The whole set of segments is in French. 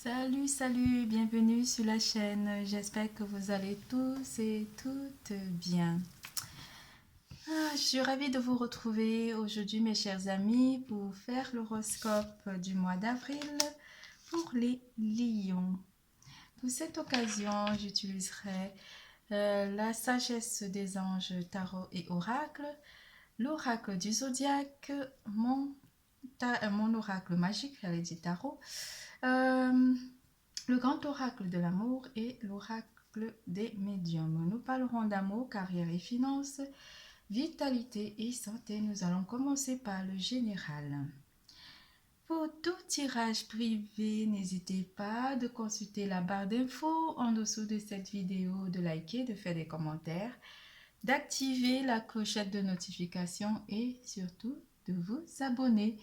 Salut, salut, bienvenue sur la chaîne. J'espère que vous allez tous et toutes bien. Je suis ravie de vous retrouver aujourd'hui, mes chers amis, pour faire l'horoscope du mois d'avril pour les lions. Pour cette occasion, j'utiliserai la sagesse des anges, tarot et oracle, l'oracle du zodiaque, mon oracle magique, j'allais dire tarot, le grand oracle de l'amour et l'oracle des médiums. Nous parlerons d'amour, carrière et finances, vitalité et santé. Nous allons commencer par le général. Pour tout tirage privé, n'hésitez pas de consulter la barre d'infos en dessous de cette vidéo, de liker, de faire des commentaires, d'activer la clochette de notification et surtout de vous abonner.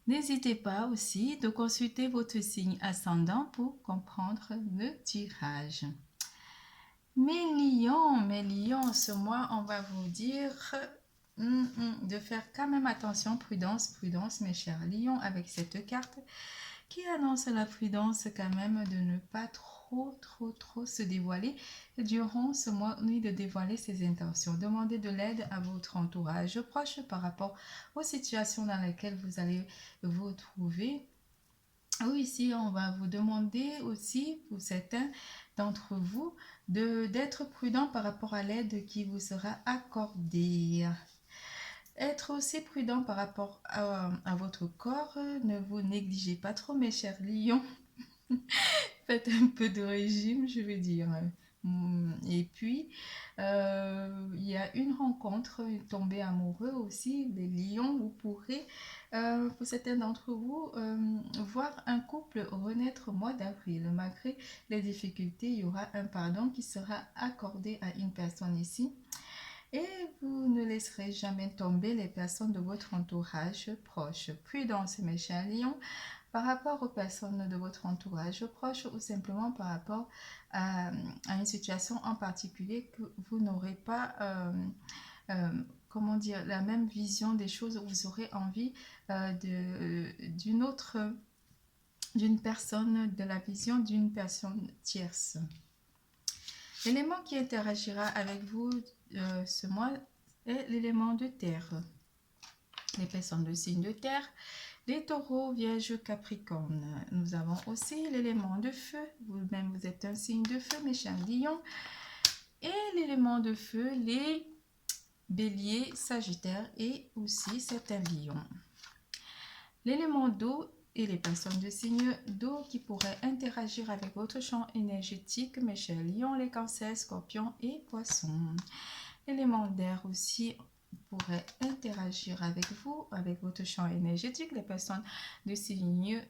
N'hésitez pas aussi de consulter votre signe ascendant pour comprendre le tirage. Mes lions, ce mois, on va vous dire de faire quand même attention, prudence, prudence, mes chers lions, avec cette carte qui annonce la prudence quand même de ne pas trop se dévoiler durant ce mois, ni de dévoiler ses intentions. Demandez de l'aide à votre entourage proche par rapport aux situations dans lesquelles vous allez vous trouver. Oui, ici, on va vous demander aussi, pour certains d'entre vous, d'être prudent par rapport à l'aide qui vous sera accordée. Être aussi prudent par rapport à votre corps. Ne vous négligez pas trop, mes chers lions. Faites un peu de régime, je veux dire. Et puis, il y a une rencontre, tomber amoureux aussi, des lions. Vous pourrez, pour certains d'entre vous, voir un couple renaître au mois d'avril. Malgré les difficultés, il y aura un pardon qui sera accordé à une personne ici. Et vous ne laisserez jamais tomber les personnes de votre entourage proche. Prudence, mes chers lions, par rapport aux personnes de votre entourage proche ou simplement par rapport à une situation en particulier que vous n'aurez pas, comment dire, la même vision des choses, vous aurez envie d'une personne, de la vision d'une personne tierce. L'élément qui interagira avec vous ce mois est l'élément de terre. Les personnes de signe de terre, les taureaux, vierges, capricorne. Nous avons aussi l'élément de feu. Vous-même, vous êtes un signe de feu, mes chers lions. Et l'élément de feu, les béliers, sagittaires et aussi certains lions. L'élément d'eau et les personnes de signe d'eau qui pourraient interagir avec votre champ énergétique, mes chers lions, les cancers, scorpions et poissons. L'élément d'air aussi pourrait interagir avec vous, avec votre champ énergétique, les personnes de signe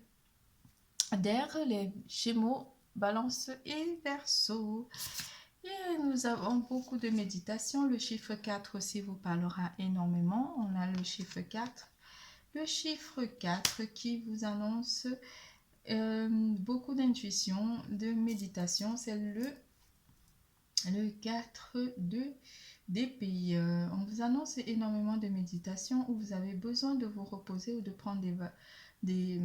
d'air, les gémeaux, balance et verseau. Et nous avons beaucoup de méditation. Le chiffre 4 aussi vous parlera énormément. On a le chiffre 4. Le chiffre 4 qui vous annonce beaucoup d'intuition, de méditation. C'est le 4 d'épée. On vous annonce énormément de méditation où vous avez besoin de vous reposer ou de prendre des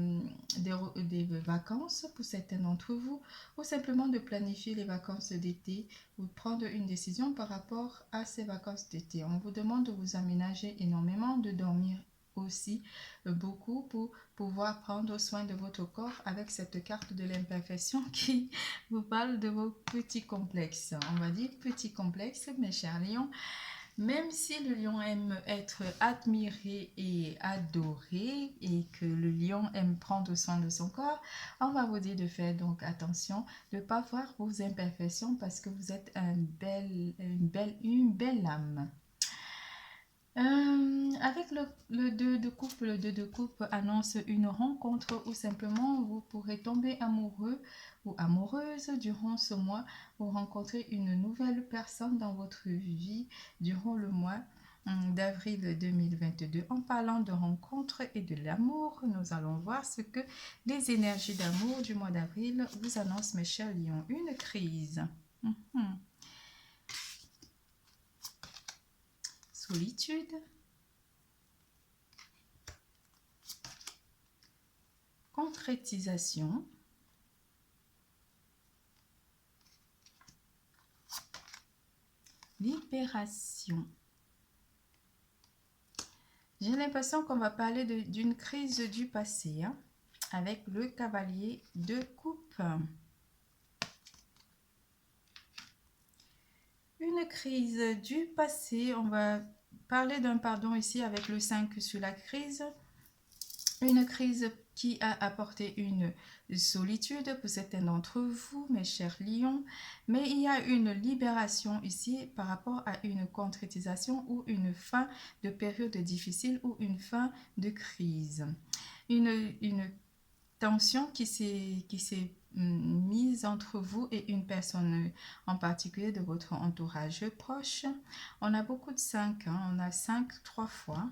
vacances pour certains d'entre vous, ou simplement de planifier les vacances d'été ou de prendre une décision par rapport à ces vacances d'été. On vous demande de vous aménager énormément, de dormir aussi beaucoup pour pouvoir prendre soin de votre corps avec cette carte de l'imperfection qui vous parle de vos petits complexes. On va dire petits complexes, mes chers lions. Même si le lion aime être admiré et adoré et que le lion aime prendre soin de son corps, on va vous dire de faire donc attention, de ne pas voir vos imperfections parce que vous êtes une belle âme. Avec le 2 de coupe, le 2 de coupe annonce une rencontre où simplement vous pourrez tomber amoureux ou amoureuse durant ce mois ou rencontrer une nouvelle personne dans votre vie durant le mois d'avril 2022. En parlant de rencontre et de l'amour, nous allons voir ce que les énergies d'amour du mois d'avril vous annoncent, mes chers lions. Une crise. Solitude, concrétisation, Libération. J'ai l'impression qu'on va parler d'une crise du passé, hein, avec le cavalier de coupe. Une crise du passé, on va parler d'un pardon ici avec le 5 sur la crise. Une crise qui a apporté une solitude pour certains d'entre vous, mes chers lions. Mais il y a une libération ici par rapport à une concrétisation ou une fin de période difficile ou une fin de crise. Une tension qui s'est mise entre vous et une personne en particulier de votre entourage proche. On a beaucoup de 5, hein? On a 5 3 fois.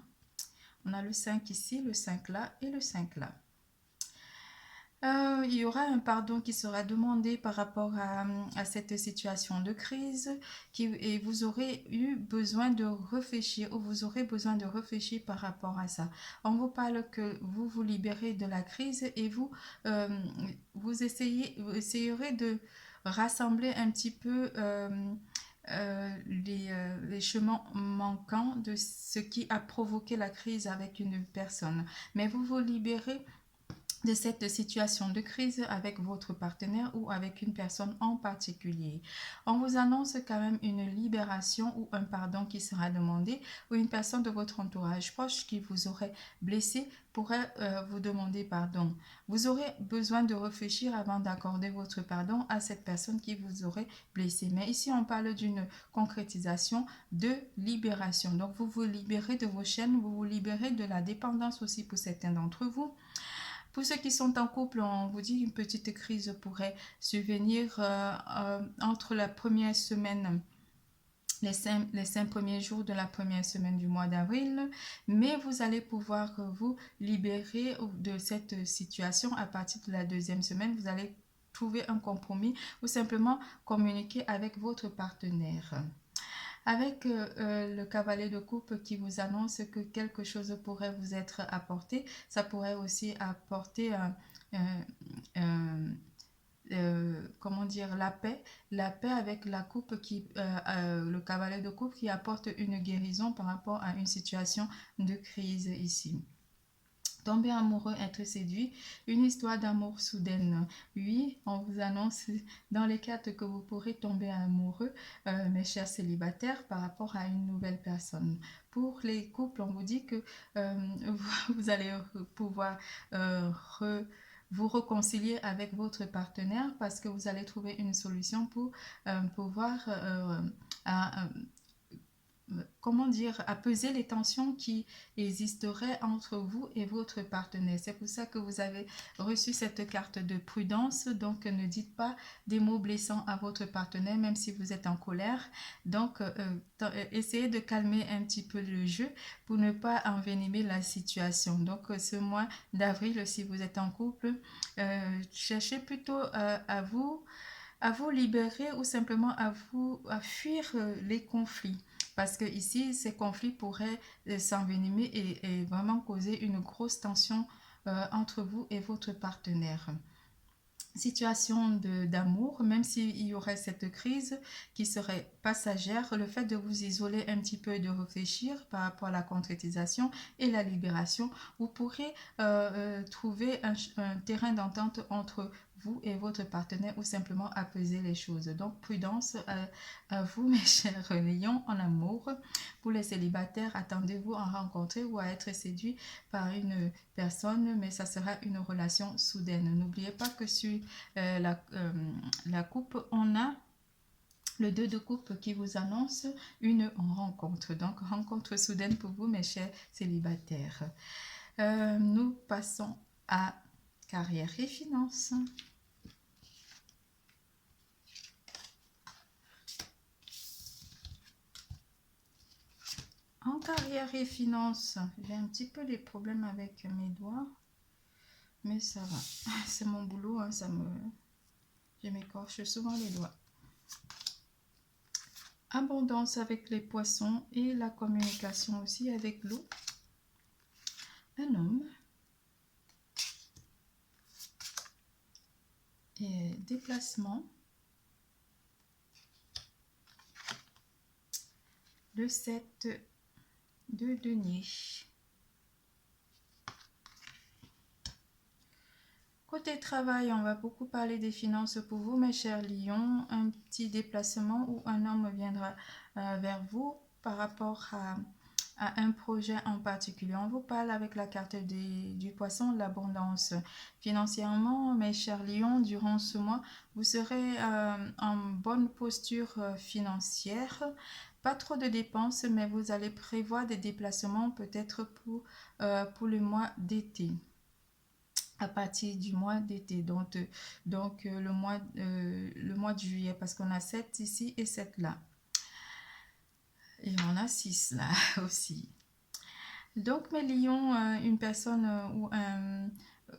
On a le 5 ici, le 5 là et le 5 là. Il y aura un pardon qui sera demandé par rapport à cette situation de crise et vous aurez eu besoin de réfléchir ou vous aurez besoin de réfléchir par rapport à ça. On vous parle que vous vous libérez de la crise et vous essayerez de rassembler un petit peu les chemins manquants de ce qui a provoqué la crise avec une personne. Mais vous vous libérez de cette situation de crise avec votre partenaire ou avec une personne en particulier. On vous annonce quand même une libération ou un pardon qui sera demandé ou une personne de votre entourage proche qui vous aurait blessé pourrait vous demander pardon. Vous aurez besoin de réfléchir avant d'accorder votre pardon à cette personne qui vous aurait blessé. Mais ici, on parle d'une concrétisation de libération. Donc, vous vous libérez de vos chaînes, vous vous libérez de la dépendance aussi pour certains d'entre vous. Pour ceux qui sont en couple, on vous dit qu'une petite crise pourrait survenir entre la première semaine, les 5 premiers jours de la première semaine du mois d'avril, mais vous allez pouvoir vous libérer de cette situation à partir de la deuxième semaine. Vous allez trouver un compromis ou simplement communiquer avec votre partenaire. Avec le cavalier de coupe qui vous annonce que quelque chose pourrait vous être apporté, ça pourrait aussi apporter comment dire, la paix avec la coupe le cavalier de coupe qui apporte une guérison par rapport à une situation de crise ici. Tomber amoureux, être séduit, une histoire d'amour soudaine. Oui, on vous annonce dans les cartes que vous pourrez tomber amoureux, mes chers célibataires, par rapport à une nouvelle personne. Pour les couples, on vous dit que vous allez pouvoir vous réconcilier avec votre partenaire parce que vous allez trouver une solution pour pouvoir comment dire, apaiser les tensions qui existeraient entre vous et votre partenaire. C'est pour ça que vous avez reçu cette carte de prudence. Donc, ne dites pas des mots blessants à votre partenaire, même si vous êtes en colère. Donc, essayez de calmer un petit peu le jeu pour ne pas envenimer la situation. Donc, ce mois d'avril, si vous êtes en couple, cherchez plutôt à vous libérer ou simplement à fuir les conflits. Parce que ici, ces conflits pourraient s'envenimer et vraiment causer une grosse tension entre vous et votre partenaire. Situation d'amour, même s'il y aurait cette crise qui serait passagère, le fait de vous isoler un petit peu et de réfléchir par rapport à la concrétisation et la libération, vous pourrez trouver un terrain d'entente entre vous et votre partenaire ou simplement apaiser les choses. Donc, prudence à vous, mes chers lions en amour. Pour les célibataires, attendez-vous à rencontrer ou à être séduit par une personne, mais ça sera une relation soudaine. N'oubliez pas que sur la coupe, on a le 2 de coupe qui vous annonce une rencontre. Donc, rencontre soudaine pour vous, mes chers célibataires. Nous passons à carrière et finances. En carrière et finances, j'ai un petit peu des problèmes avec mes doigts, mais ça va. C'est mon boulot, hein, je m'écorche souvent les doigts. Abondance avec les poissons et la communication aussi avec l'eau. Un homme. Et déplacement. le 7 de denier. Côté travail, on va beaucoup parler des finances pour vous, mes chers lions. Un petit déplacement où un homme viendra vers vous par rapport à un projet en particulier. On vous parle avec la carte du poisson, l'abondance. Financièrement, mes chers lions, durant ce mois, vous serez en bonne posture financière. Pas trop de dépenses, mais vous allez prévoir des déplacements peut-être pour le mois d'été. À partir du mois d'été, donc le mois de juillet, parce qu'on a 7 ici et 7 là. Et on a 6 là aussi. Donc mes lions, une personne ou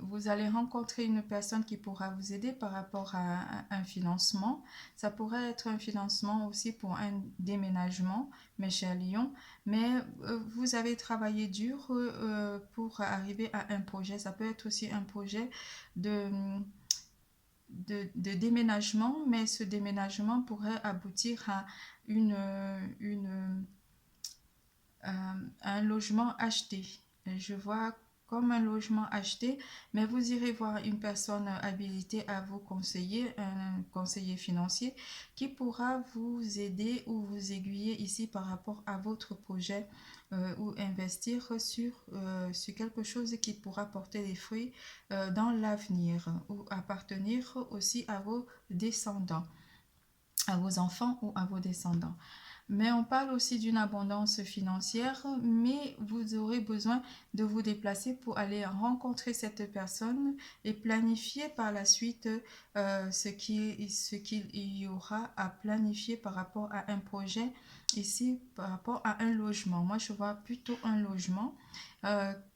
vous allez rencontrer une personne qui pourra vous aider par rapport à un financement. Ça pourrait être un financement aussi pour un déménagement, mes chers lions. Mais vous avez travaillé dur pour arriver à un projet. Ça peut être aussi un projet de déménagement, mais ce déménagement pourrait aboutir à un logement acheté. Je vois comme un logement acheté, mais vous irez voir une personne habilitée à vous conseiller, un conseiller financier qui pourra vous aider ou vous aiguiller ici par rapport à votre projet ou investir sur quelque chose qui pourra porter des fruits dans l'avenir ou appartenir aussi à vos descendants, à vos enfants ou à vos descendants. Mais on parle aussi d'une abondance financière, mais vous aurez besoin de vous déplacer pour aller rencontrer cette personne et planifier par la suite ce qu'il y aura à planifier par rapport à un projet ici, par rapport à un logement. Moi, je vois plutôt un logement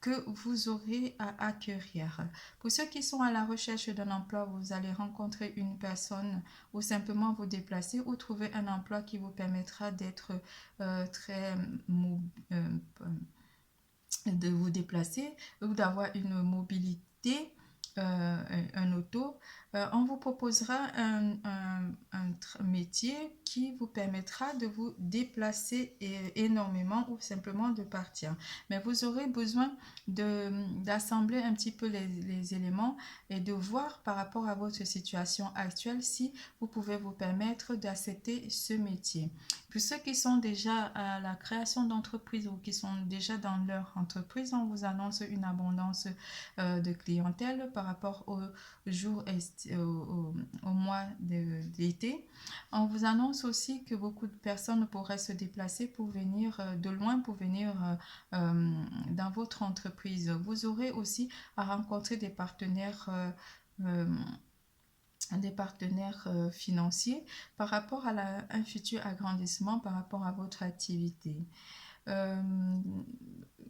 que vous aurez à acquérir. Pour ceux qui sont à la recherche d'un emploi, vous allez rencontrer une personne ou simplement vous déplacer ou trouver un emploi qui vous permettra d'être de vous déplacer ou d'avoir une mobilité, un auto. On vous proposera un métier qui vous permettra de vous déplacer énormément ou simplement de partir. Mais vous aurez besoin d'assembler un petit peu les éléments et de voir par rapport à votre situation actuelle si vous pouvez vous permettre d'accepter ce métier. Pour ceux qui sont déjà à la création d'entreprise ou qui sont déjà dans leur entreprise, on vous annonce une abondance de clientèle par rapport au mois d'été. On vous annonce aussi que beaucoup de personnes pourraient se déplacer pour venir de loin, pour venir dans votre entreprise. Vous aurez aussi à rencontrer des partenaires financiers par rapport à un futur agrandissement par rapport à votre activité.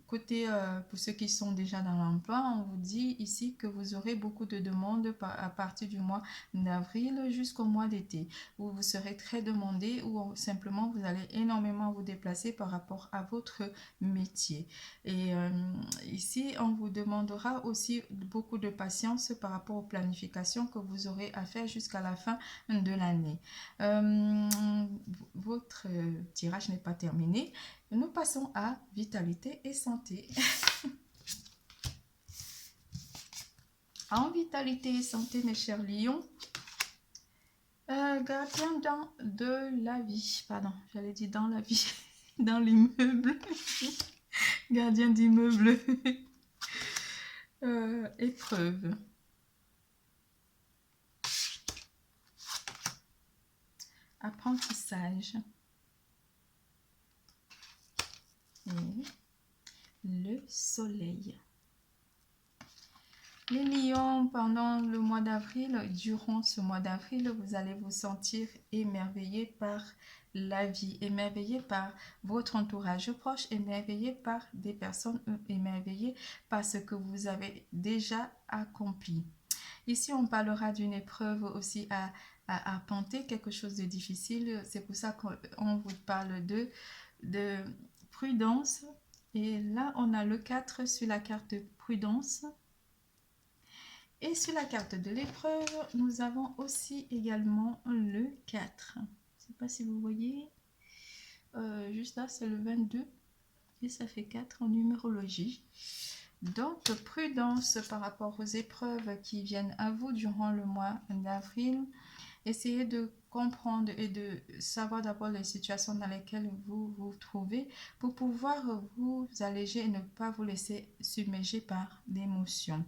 Pour ceux qui sont déjà dans l'emploi, on vous dit ici que vous aurez beaucoup de demandes à partir du mois d'avril jusqu'au mois d'été, où vous serez très demandé ou simplement vous allez énormément vous déplacer par rapport à votre métier. Et ici, on vous demandera aussi beaucoup de patience par rapport aux planifications que vous aurez à faire jusqu'à la fin de l'année. Votre tirage n'est pas terminé. Nous passons à vitalité et santé. En vitalité et santé, mes chers lions, gardien de la vie, pardon, j'allais dire dans la vie, dans l'immeuble, gardien d'immeuble, épreuve. Apprentissage. Et le soleil. Les lions, pendant le mois d'avril, durant ce mois d'avril, vous allez vous sentir émerveillé par la vie, émerveillé par votre entourage proche, émerveillé par des personnes, émerveillé par ce que vous avez déjà accompli. Ici, on parlera d'une épreuve aussi à arpenter, quelque chose de difficile. C'est pour ça qu'on vous parle de prudence. Et là, on a le 4 sur la carte prudence. Et sur la carte de l'épreuve, nous avons aussi également le 4. Je ne sais pas si vous voyez. Juste là, c'est le 22 et ça fait 4 en numérologie. Donc, prudence par rapport aux épreuves qui viennent à vous durant le mois d'avril. Essayez de comprendre et de savoir d'abord les situations dans lesquelles vous vous trouvez pour pouvoir vous alléger et ne pas vous laisser submerger par l'émotion.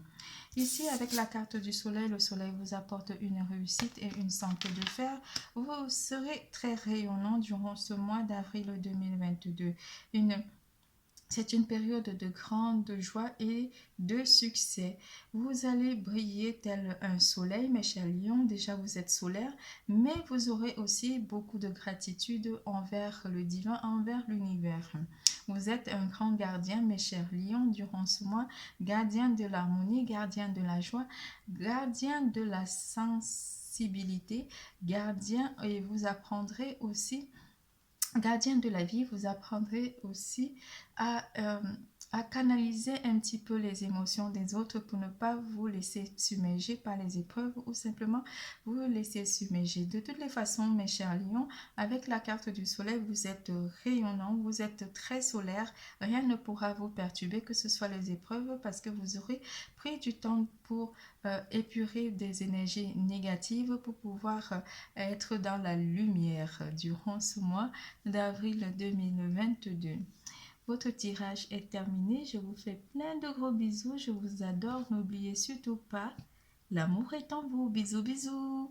Ici, avec la carte du soleil, le soleil vous apporte une réussite et une santé de fer. Vous serez très rayonnant durant ce mois d'avril 2022. C'est une période de grande joie et de succès. Vous allez briller tel un soleil, mes chers lions. Déjà, vous êtes solaire, mais vous aurez aussi beaucoup de gratitude envers le divin, envers l'univers. Vous êtes un grand gardien, mes chers lions, durant ce mois. Gardien de l'harmonie, gardien de la joie, gardien de la sensibilité, gardien, et vous apprendrez aussi gardien de la vie, vous apprendrez aussi à canaliser un petit peu les émotions des autres pour ne pas vous laisser submerger par les épreuves ou simplement vous laisser submerger. De toutes les façons, mes chers lions, avec la carte du soleil, vous êtes rayonnant, vous êtes très solaire, rien ne pourra vous perturber, que ce soit les épreuves, parce que vous aurez pris du temps pour épurer des énergies négatives pour pouvoir être dans la lumière durant ce mois d'avril 2022. Votre tirage est terminé. Je vous fais plein de gros bisous. Je vous adore. N'oubliez surtout pas, l'amour est en vous. Bisous, bisous.